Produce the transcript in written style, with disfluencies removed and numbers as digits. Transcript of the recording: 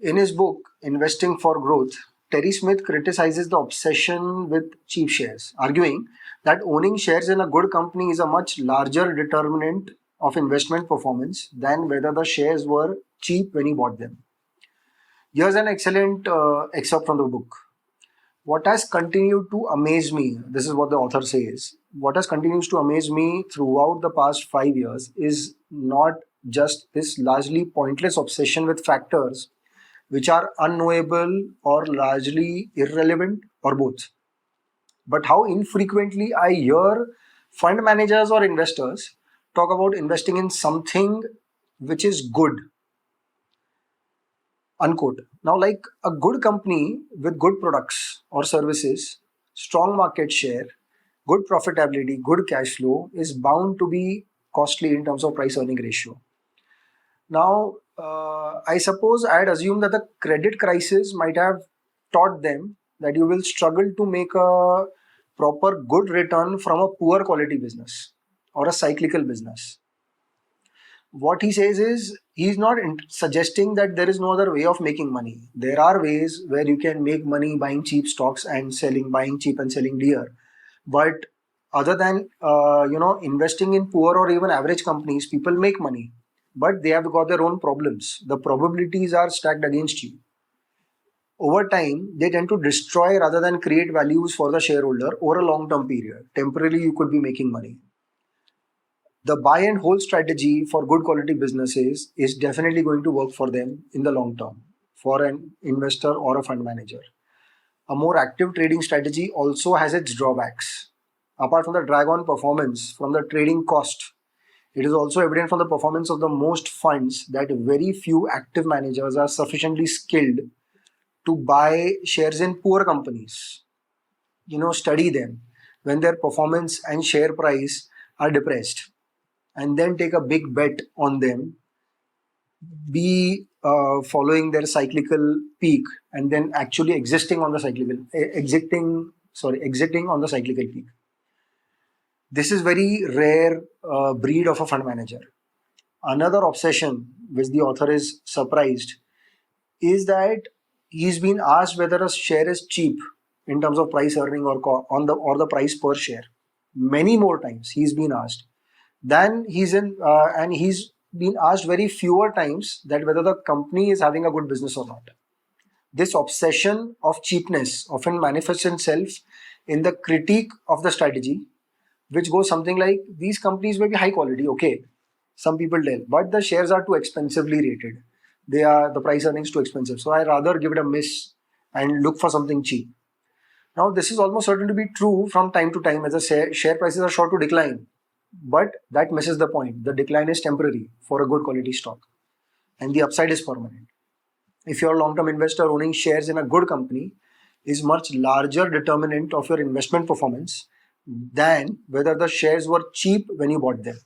In his book, Investing for Growth, Terry Smith criticizes the obsession with cheap shares, arguing that owning shares in a good company is a much larger determinant of investment performance than whether the shares were cheap when he bought them. Here's an excellent excerpt from the book. What has continued to amaze me, this is what the author says, what has continues to amaze me throughout the past 5 years is not just this largely pointless obsession with factors which are unknowable or largely irrelevant or both, but how infrequently I hear fund managers or investors talk about investing in something which is good, unquote. Now, like a good company with good products or services, strong market share, good profitability, good cash flow is bound to be costly in terms of price earning ratio. Now, I suppose I'd assume that the credit crisis might have taught them that you will struggle to make a proper good return from a poor quality business or a cyclical business. What he says is he's not suggesting that there is no other way of making money. There are ways where you can make money buying cheap stocks and buying cheap and selling dear. But other than investing in poor or even average companies, people make money, but they have got their own problems. The probabilities are stacked against you. Over time, they tend to destroy rather than create values for the shareholder over a long-term period. Temporarily, you could be making money. The buy and hold strategy for good quality businesses is definitely going to work for them in the long term for an investor or a fund manager. A more active trading strategy also has its drawbacks. Apart from the drag on performance from the trading cost, it is also evident from the performance of the most funds that very few active managers are sufficiently skilled to buy shares in poor companies. Study them when their performance and share price are depressed, and then take a big bet on them, be following their cyclical peak, and then actually exiting on the cyclical peak. This is very rare breed of a fund manager. Another obsession which the author is surprised is that he's been asked whether a share is cheap in terms of price earning or the price per share. Many more times he's been asked. Then he's been asked very fewer times that whether the company is having a good business or not. This obsession of cheapness often manifests itself in the critique of the strategy, which goes something like, these companies may be high quality, okay, some people tell, but the shares are too expensively rated. The price earnings too expensive. So I rather give it a miss and look for something cheap. Now, this is almost certain to be true from time to time as the share prices are sure to decline. But that misses the point. The decline is temporary for a good quality stock, and the upside is permanent. If you're a long-term investor, owning shares in a good company is much larger determinant of your investment performance than whether the shares were cheap when you bought them.